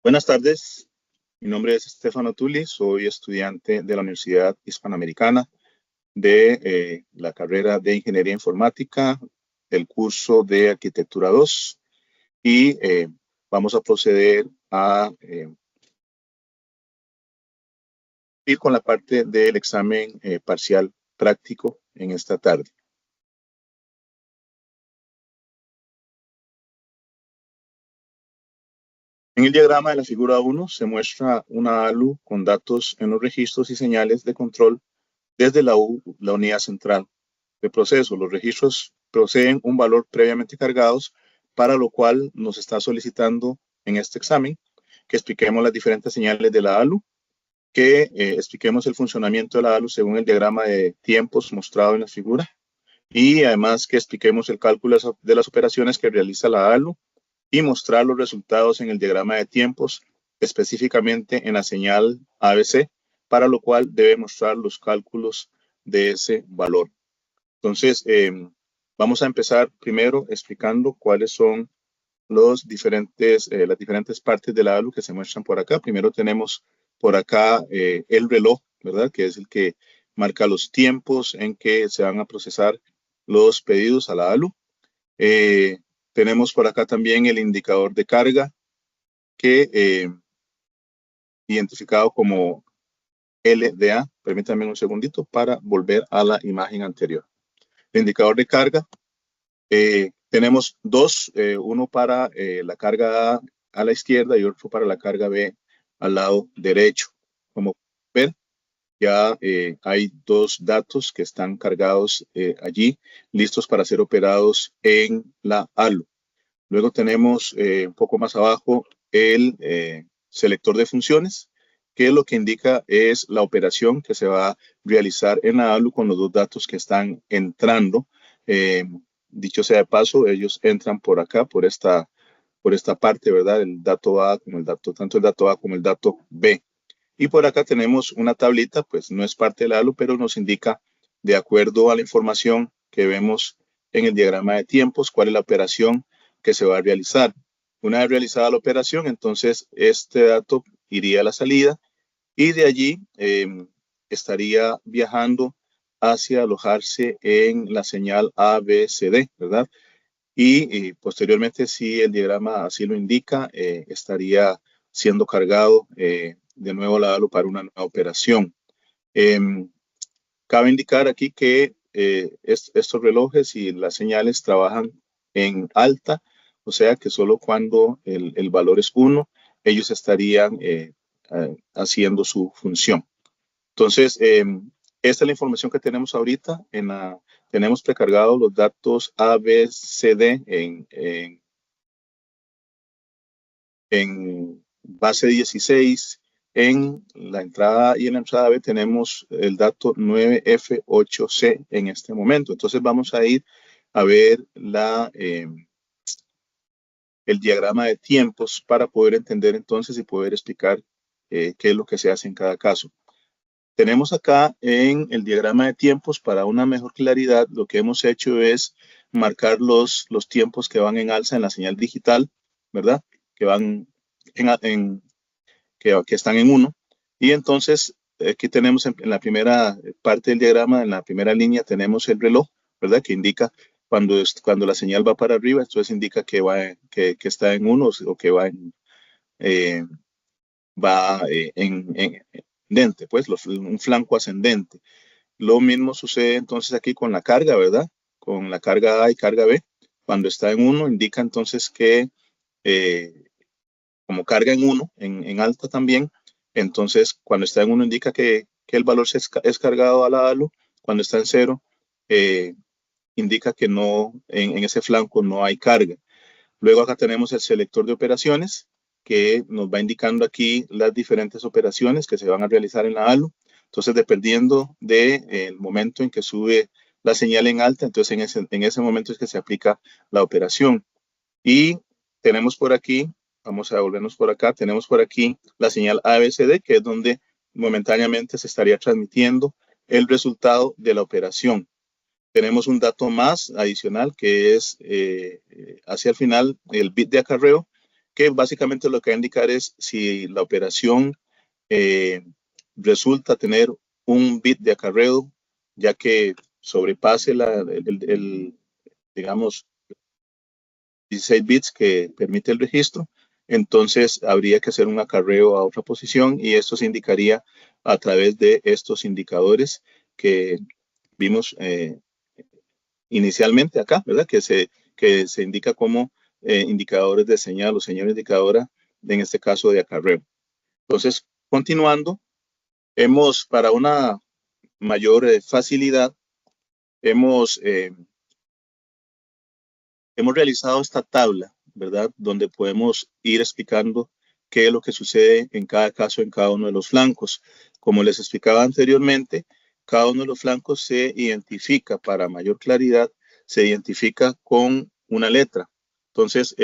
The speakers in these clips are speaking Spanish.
Buenas tardes, mi nombre es Estefano Tulli, soy estudiante de la Universidad Hispanoamericana de la carrera de Ingeniería Informática, del curso de Arquitectura 2 y vamos a proceder a ir con la parte del examen parcial práctico en esta tarde. En el diagrama de la figura 1 se muestra una ALU con datos en los registros y señales de control desde la unidad central de proceso. Los registros poseen un valor previamente cargados, para lo cual nos está solicitando en este examen que expliquemos las diferentes señales de la ALU, que expliquemos el funcionamiento de la ALU según el diagrama de tiempos mostrado en la figura, y además que expliquemos el cálculo de las operaciones que realiza la ALU y mostrar los resultados en el diagrama de tiempos, específicamente en la señal ABC, para lo cual debe mostrar los cálculos de ese valor. Entonces, vamos a empezar primero explicando cuáles son las diferentes partes de la ALU que se muestran por acá. Primero tenemos por acá el reloj, ¿verdad? Que es el que marca los tiempos en que se van a procesar los pedidos a la ALU. Tenemos por acá también el indicador de carga, que identificado como LDA. Permítanme un segundito para volver a la imagen anterior. El indicador de carga. Tenemos dos, uno para la carga A a la izquierda y otro para la carga B al lado derecho. Como ven, ya hay dos datos que están cargados allí, listos para ser operados en la ALU. Luego tenemos un poco más abajo el selector de funciones, que lo que indica es la operación que se va a realizar en la ALU con los dos datos que están entrando. Dicho sea de paso, ellos entran por acá, por esta parte, ¿verdad? El dato A como el dato, tanto el dato A como el dato B. Y por acá tenemos una tablita, pues no es parte de la ALU, pero nos indica, de acuerdo a la información que vemos en el diagrama de tiempos, cuál es la operación que se va a realizar. Una vez realizada la operación, entonces este dato iría a la salida y de allí estaría viajando hacia alojarse en la señal ABCD, ¿verdad? Y posteriormente, si el diagrama así lo indica, estaría siendo cargado de nuevo la ALU para una nueva operación. Cabe indicar aquí que estos relojes y las señales trabajan en alta, o sea que solo cuando el valor es 1, ellos estarían haciendo su función. Entonces, esta es la información que tenemos ahorita. Tenemos precargados los datos A, B, C, D en base 16. En la entrada A y en la entrada B tenemos el dato 9F8C en este momento. Entonces vamos a ir a ver el diagrama de tiempos para poder entender entonces y poder explicar qué es lo que se hace en cada caso. Tenemos acá en el diagrama de tiempos, para una mejor claridad, lo que hemos hecho es marcar los tiempos que van en alza en la señal digital, ¿verdad? Que van que están en 1. Y entonces aquí tenemos en la primera parte del diagrama, en la primera línea, tenemos el reloj, ¿verdad? Que indica cuando la señal va para arriba, entonces indica que está en 1 o que eh, va en ascendente, pues un flanco ascendente. Lo mismo sucede entonces aquí con la carga, ¿verdad? Con la carga A y carga B. Cuando está en 1, indica entonces que como carga en 1, en alta también, entonces cuando está en 1 indica que el valor es cargado a la ALU. Cuando está en 0, indica que no, en ese flanco no hay carga. Luego acá tenemos el selector de operaciones, que nos va indicando aquí las diferentes operaciones que se van a realizar en la ALU. Entonces, dependiendo del momento en que sube la señal en alta, entonces en ese momento es que se aplica la operación. Y tenemos por aquí, vamos a volvernos por acá, tenemos por aquí la señal ABCD, que es donde momentáneamente se estaría transmitiendo el resultado de la operación. Tenemos un dato más adicional, que es hacia el final el bit de acarreo, que básicamente lo que va a indicar es si la operación resulta tener un bit de acarreo, ya que sobrepase digamos, 16 bits que permite el registro, entonces habría que hacer un acarreo a otra posición y esto se indicaría a través de estos indicadores que vimos inicialmente acá, ¿verdad? Que se indica como indicadores de señal o señal indicadora, en este caso de acarreo. Entonces, continuando, para una mayor facilidad, hemos realizado esta tabla, ¿verdad? Donde podemos ir explicando qué es lo que sucede en cada caso, en cada uno de los flancos. Como les explicaba anteriormente, cada uno de los flancos se identifica, para mayor claridad, se identifica con una letra. Entonces,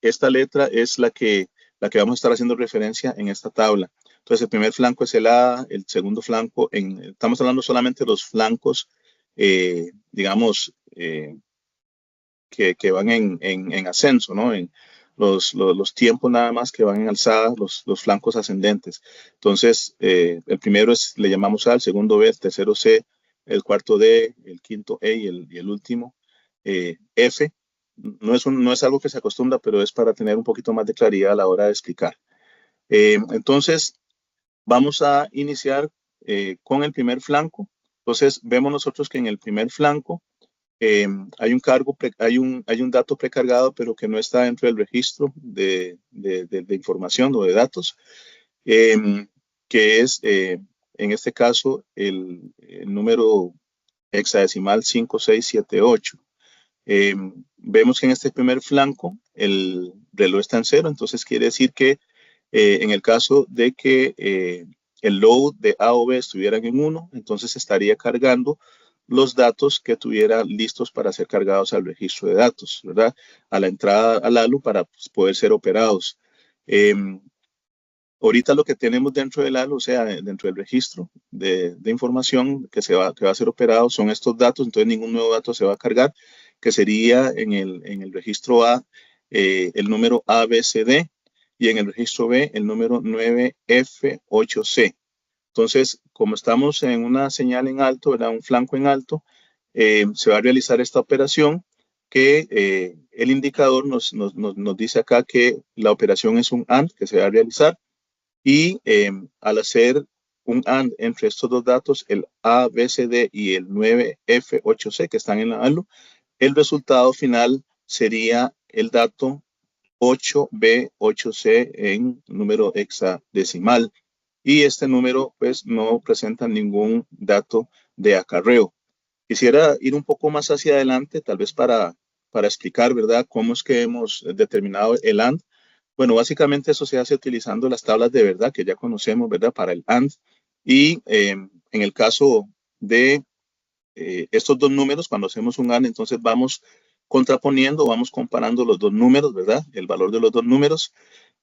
esta letra es la que vamos a estar haciendo referencia en esta tabla. Entonces, el primer flanco es el A, el segundo flanco, estamos hablando solamente de los flancos, digamos, que van en ascenso, ¿no? En los tiempos nada más que van en alzada, los flancos ascendentes. Entonces, el primero le llamamos A, el segundo B, el tercero C, el cuarto D, el quinto E y el último F. No es algo que se acostumbra, pero es para tener un poquito más de claridad a la hora de explicar. Entonces, vamos a iniciar con el primer flanco. Entonces, vemos nosotros que en el primer flanco hay un dato precargado, pero que no está dentro del registro de información o de datos, que es, en este caso, el número hexadecimal 5678. Vemos que en este primer flanco el reloj está en 0, entonces quiere decir que en el caso de que el load de A o B estuvieran en 1, entonces estaría cargando los datos que tuviera listos para ser cargados al registro de datos, ¿verdad? A la entrada al ALU para poder ser operados. Ahorita lo que tenemos dentro del ALU, o sea, dentro del registro de información que va a ser operado, son estos datos, entonces ningún nuevo dato se va a cargar, que sería en el registro A el número ABCD y en el registro B el número 9F8C. Entonces, como estamos en una señal en alto, ¿verdad? Un flanco en alto, se va a realizar esta operación que el indicador nos dice acá que la operación es un AND que se va a realizar y al hacer un AND entre estos dos datos, el ABCD y el 9F8C que están en la ALU, el resultado final sería el dato 8B8C en número hexadecimal. Y este número pues no presenta ningún dato de acarreo. Quisiera ir un poco más hacia adelante, tal vez para explicar, ¿verdad?, cómo es que hemos determinado el AND. Bueno, básicamente eso se hace utilizando las tablas de verdad que ya conocemos, ¿verdad?, para el AND. Y en el caso de estos dos números, cuando hacemos un AND, entonces vamos contraponiendo, vamos comparando los dos números, ¿verdad?, el valor de los dos números.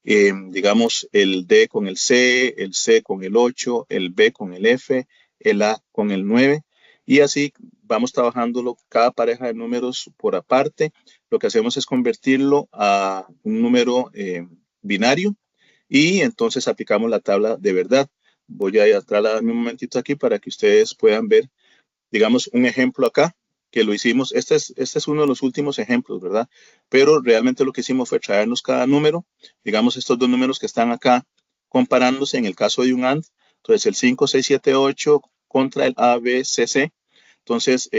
Digamos, el D con el C con el 8, el B con el F, el A con el 9, y así vamos trabajándolo cada pareja de números por aparte. Lo que hacemos es convertirlo a un número binario y entonces aplicamos la tabla de verdad. Voy a traerla un momentito aquí para que ustedes puedan ver, digamos, un ejemplo acá que lo hicimos. Este es uno de los últimos ejemplos, ¿verdad? Pero realmente lo que hicimos fue traernos cada número, digamos, estos dos números que están acá comparándose en el caso de un AND. Entonces, el 5678 contra el ABCC. Entonces,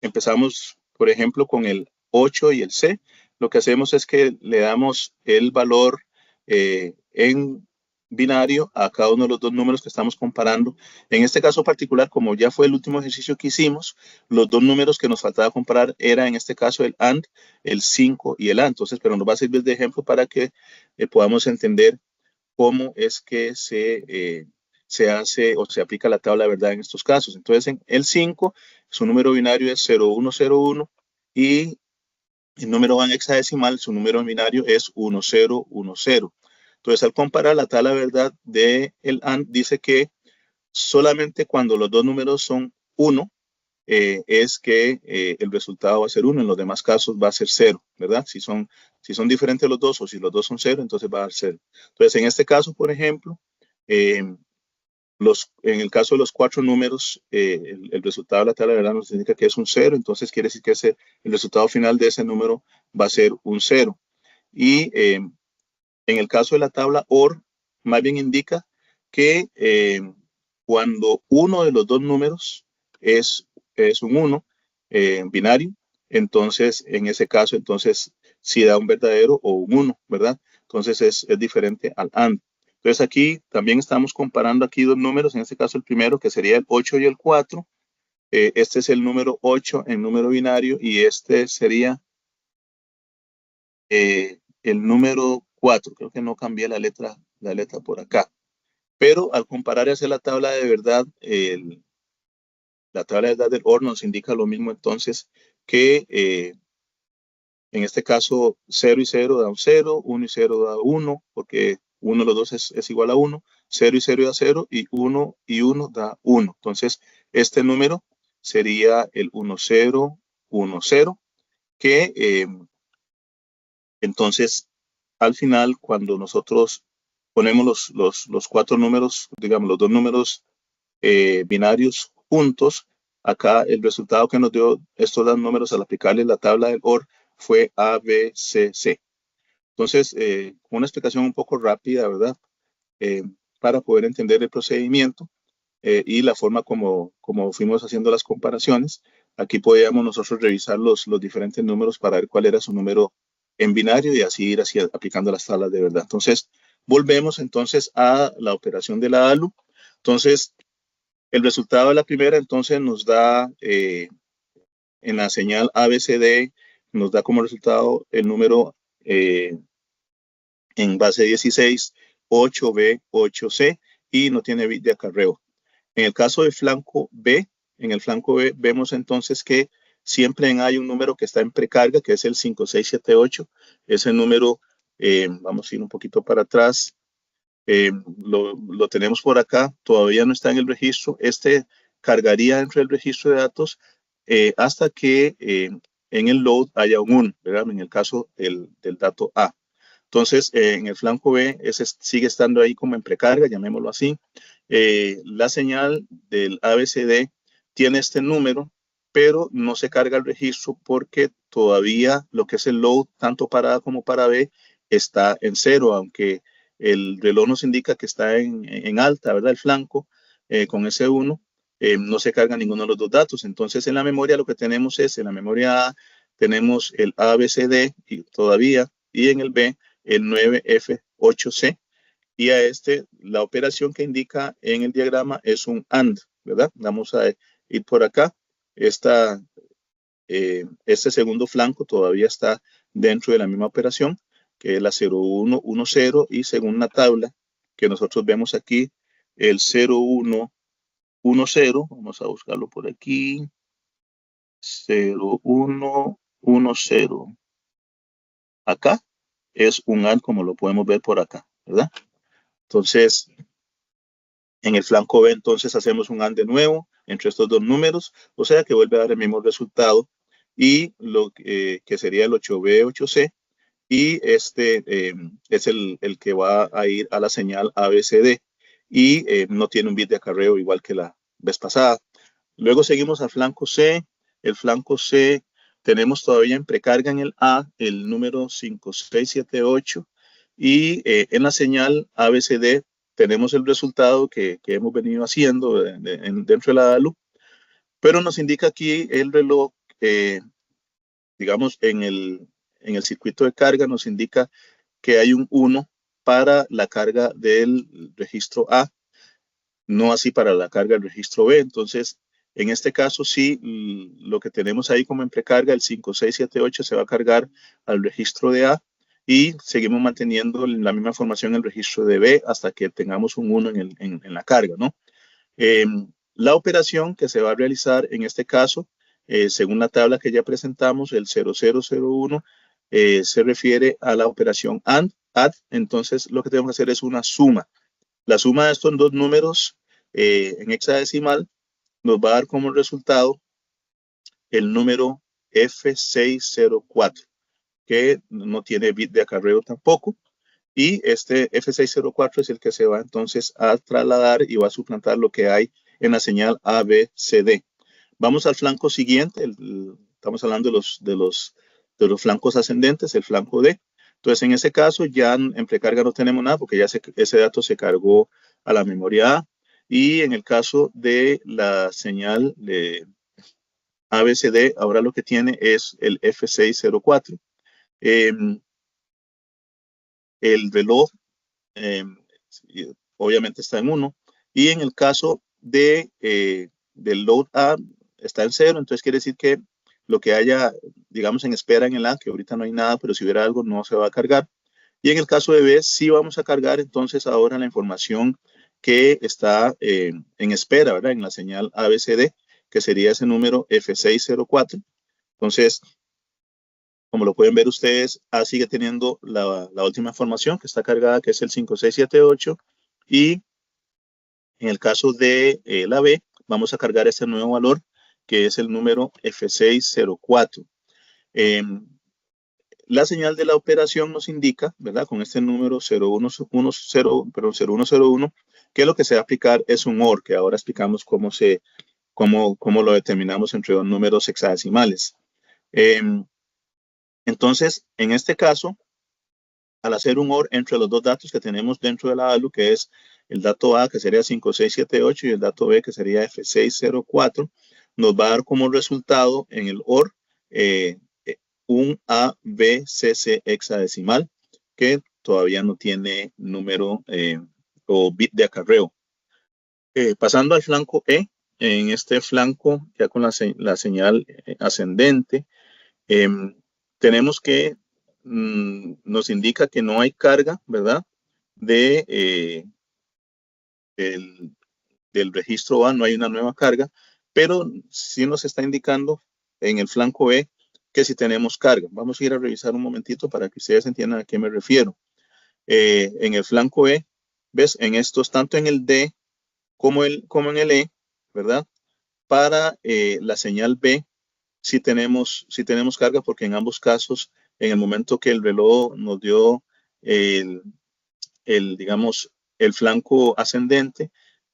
empezamos, por ejemplo, con el 8 y el C. Lo que hacemos es que le damos el valor en binario a cada uno de los dos números que estamos comparando. En este caso particular, como ya fue el último ejercicio que hicimos, los dos números que nos faltaba comparar era en este caso el AND, el 5 y el A. Entonces, pero nos va a servir de ejemplo para que podamos entender cómo es que se hace o se aplica la tabla de verdad en estos casos. Entonces, en el 5, su número binario es 0101 y el número en hexadecimal, su número binario es 1010. Entonces, al comparar la tabla de verdad del AND, dice que solamente cuando los dos números son 1, es que el resultado va a ser 1, en los demás casos va a ser 0, ¿verdad? Si son diferentes los dos o si los dos son 0, entonces va a dar 0. Entonces, en este caso, por ejemplo, en el caso de los 4 números, el resultado de la tabla de verdad nos indica que es un 0, entonces quiere decir que el resultado final de ese número va a ser un 0. Y en el caso de la tabla OR, más bien indica que cuando uno de los dos números es un 1 binario, entonces en ese caso, entonces sí da un verdadero o un 1, ¿verdad? Entonces es diferente al AND. Entonces aquí también estamos comparando aquí dos números, en este caso el primero que sería el 8 y el 4. Este es el número 8 en número binario y este sería el número 4. Creo que no cambié la letra por acá. Pero al comparar y hacer la tabla de verdad, la tabla de verdad del OR nos indica lo mismo entonces que en este caso 0 y 0 da un 0, 1 y 0 da 1, porque 1 de los dos es igual a 1, 0 y 0 da 0 y 1 y 1 da 1. Entonces este número sería el 1, 0, 1, 0, que entonces al final cuando nosotros ponemos los 4 números, digamos los dos números binarios juntos, acá el resultado que nos dio estos dos números al aplicarle la tabla del OR fue ABCC. Entonces, una explicación un poco rápida, ¿verdad? Para poder entender el procedimiento y la forma como fuimos haciendo las comparaciones. Aquí podíamos nosotros revisar los diferentes números para ver cuál era su número en binario y así ir aplicando las tablas de verdad. Entonces, volvemos entonces a la operación de la ALU. Entonces, el resultado de la primera entonces nos da en la señal ABCD, nos da como resultado el número en base 16, 8B, 8C y no tiene bit de acarreo. En el caso del flanco B, en el flanco B vemos entonces que siempre hay un número que está en precarga, que es el 5678. Ese número, vamos a ir un poquito para atrás, lo tenemos por acá, todavía no está en el registro. Este cargaría dentro del registro de datos hasta que en el load haya un 1, ¿verdad? En el caso del dato A. Entonces, en el flanco B, ese sigue estando ahí como en precarga, llamémoslo así. La señal del ABCD tiene este número, pero no se carga el registro porque todavía lo que es el load, tanto para A como para B, está en 0, aunque el reloj nos indica que está en alta, ¿verdad? El flanco con ese 1, no se carga ninguno de los dos datos. Entonces, en la memoria lo que tenemos es, en la memoria A, tenemos el ABCD y todavía, y en el B, el 9F8C, y a la operación que indica en el diagrama es un AND, ¿verdad? Vamos a ir por acá. Este segundo flanco todavía está dentro de la misma operación, que es la 0110, y según la tabla que nosotros vemos aquí, el 0110, vamos a buscarlo por aquí, 0110, acá es un AND como lo podemos ver por acá, ¿verdad? Entonces, en el flanco B, entonces hacemos un AND de nuevo entre estos dos números, o sea que vuelve a dar el mismo resultado, y lo que sería el 8B, 8C, y este es el que va a ir a la señal ABCD, y no tiene un bit de acarreo igual que la vez pasada. Luego seguimos al flanco C. El flanco C tenemos todavía en precarga en el A el número 5678, y en la señal ABCD tenemos el resultado que hemos venido haciendo dentro de la ALU, pero nos indica aquí el reloj, digamos, en el circuito de carga nos indica que hay un 1 para la carga del registro A, no así para la carga del registro B. Entonces, en este caso sí, lo que tenemos ahí como en precarga, el 5678 se va a cargar al registro de A, y seguimos manteniendo la misma información en el registro de B hasta que tengamos un 1 en la carga, ¿no? La operación que se va a realizar en este caso, según la tabla que ya presentamos, el 0001, se refiere a la operación AND, add. Entonces, lo que tenemos que hacer es una suma. La suma de estos dos números en hexadecimal nos va a dar como resultado el número F604, que no tiene bit de acarreo tampoco. Y este F604 es el que se va entonces a trasladar y va a suplantar lo que hay en la señal ABCD. Vamos al flanco siguiente. Estamos hablando de los flancos ascendentes, el flanco D. Entonces, en ese caso, ya en precarga no tenemos nada porque ya ese dato se cargó a la memoria A. Y en el caso de la señal de ABCD, ahora lo que tiene es el F604. El reloj eh, obviamente está en 1. Y en el caso del load A está en 0, entonces quiere decir que lo que haya, digamos, en espera en el A, que ahorita no hay nada, pero si hubiera algo no se va a cargar. Y en el caso de B, sí vamos a cargar entonces ahora la información que está en espera, ¿verdad? En la señal ABCD, que sería ese número F604. Entonces, como lo pueden ver ustedes, A sigue teniendo la última información que está cargada, que es el 5678. Y en el caso de la B, vamos a cargar este nuevo valor, que es el número F604. Eh, la señal de la operación nos indica, ¿verdad? Con este número 0101, que lo que se va a aplicar es un OR, que ahora explicamos cómo lo determinamos entre dos números hexadecimales. Entonces, en este caso, al hacer un OR entre los dos datos que tenemos dentro de la ALU, que es el dato A, que sería 5678, y el dato B, que sería F604, nos va a dar como resultado en el OR un ABCC hexadecimal que todavía no tiene número o bit de acarreo. Pasando al flanco E, en este flanco, ya con la señal ascendente, tenemos que nos indica que no hay carga, ¿verdad? Del registro A, no hay una nueva carga, pero sí nos está indicando en el flanco E que sí tenemos carga. Vamos a ir a revisar un momentito para que ustedes entiendan a qué me refiero. En el flanco E, ¿ves? En estos, tanto en el D como en el E, ¿verdad? Para la señal B, sí tenemos carga porque en ambos casos, en el momento que el reloj nos dio digamos, el flanco ascendente,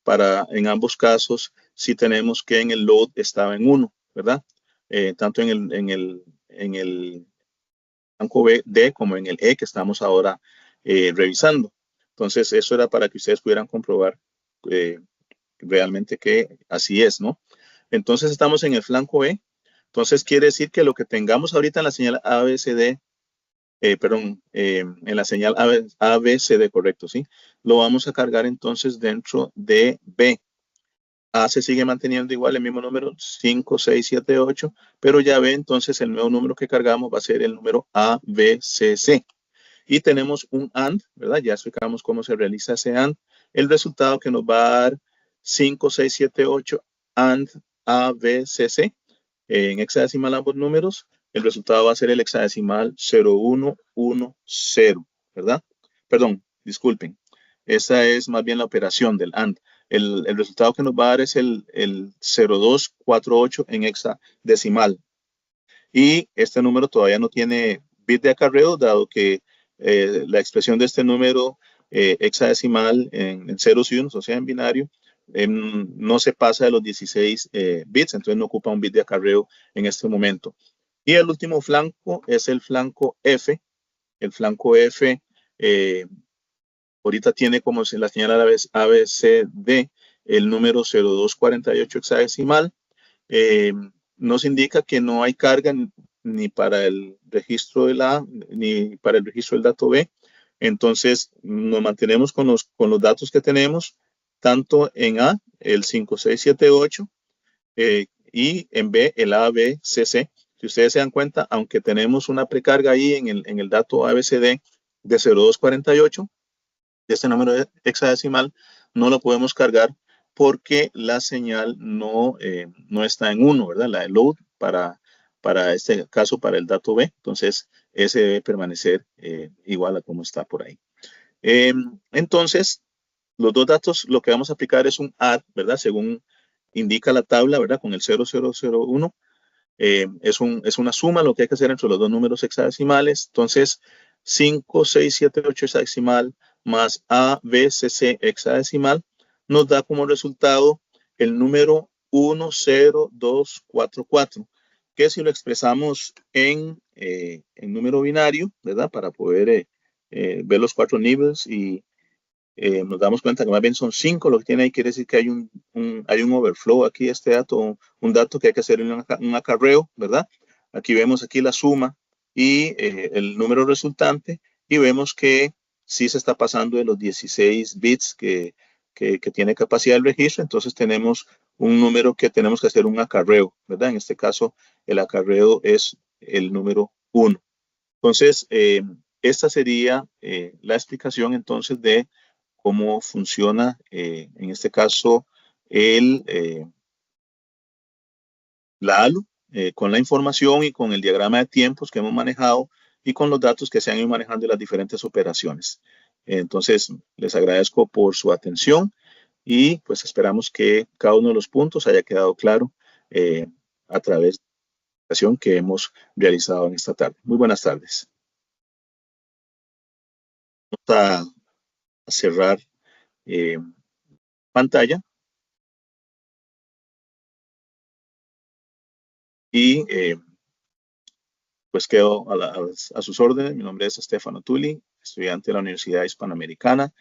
en ambos casos sí tenemos que en el load estaba en 1, ¿verdad? Tanto en el flanco D como en el E que estamos ahora revisando. Entonces, eso era para que ustedes pudieran comprobar realmente que así es, ¿no? Entonces, estamos en el flanco E. Entonces, quiere decir que lo que tengamos ahorita en la señal ABCD, en la señal ABCD, correcto, ¿sí? Lo vamos a cargar entonces dentro de B. A se sigue manteniendo igual, el mismo número, 5, 6, 7, 8, pero ya B, entonces el nuevo número que cargamos va a ser el número ABCC. Y tenemos un AND, ¿verdad? Ya explicamos cómo se realiza ese AND. El resultado que nos va a dar 5, 6, 7, 8 AND ABCC. En hexadecimal ambos números, el resultado va a ser el hexadecimal 0110, ¿verdad? Perdón, disculpen. Esa es más bien la operación del AND. El resultado que nos va a dar es el 0248 en hexadecimal. Y este número todavía no tiene bit de acarreo, dado que la expresión de este número hexadecimal en ceros y unos, o sea, en binario, no se pasa de los 16 bits, entonces no ocupa un bit de acarreo en este momento. Y el último flanco es el flanco F. El flanco F ahorita tiene como la señal ABCD el número 0248 hexadecimal. Nos indica que no hay carga ni para el registro del A ni para el registro del dato B. Entonces nos mantenemos con los datos que tenemos, tanto en A, el 5678, y en B, el ABCC. Si ustedes se dan cuenta, aunque tenemos una precarga ahí en el dato ABCD de 0248, de este número hexadecimal, no lo podemos cargar porque la señal no está en 1, ¿verdad? La de load para este caso, para el dato B. Entonces, ese debe permanecer igual a como está por ahí. Entonces, los dos datos, lo que vamos a aplicar es un add, ¿verdad? Según indica la tabla, ¿verdad? Con el 0001. Es una suma lo que hay que hacer entre los dos números hexadecimales. Entonces, 5, 6, 7, 8 hexadecimal más A, B, C, C hexadecimal nos da como resultado el número 10244, que si lo expresamos en número binario, ¿verdad? Para poder ver los 4 niveles y nos damos cuenta que más bien son 5, lo que tiene ahí quiere decir que hay un overflow aquí, este dato, un dato que hay que hacer en un acarreo, ¿verdad? Aquí vemos aquí la suma y el número resultante y vemos que sí se está pasando de los 16 bits que tiene capacidad el registro, entonces tenemos un número que tenemos que hacer un acarreo, ¿verdad? En este caso, el acarreo es el número 1. Entonces, esta sería la explicación entonces de cómo funciona, en este caso, la ALU, con la información y con el diagrama de tiempos que hemos manejado y con los datos que se han ido manejando en las diferentes operaciones. Entonces, les agradezco por su atención y pues esperamos que cada uno de los puntos haya quedado claro a través de la presentación que hemos realizado en esta tarde. Muy buenas tardes. Vamos a cerrar pantalla y pues quedo a sus órdenes. Mi nombre es Stefano Tulli, estudiante de la Universidad Hispanoamericana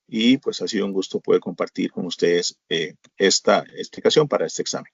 y pues ha sido un gusto poder compartir con ustedes esta explicación para este examen.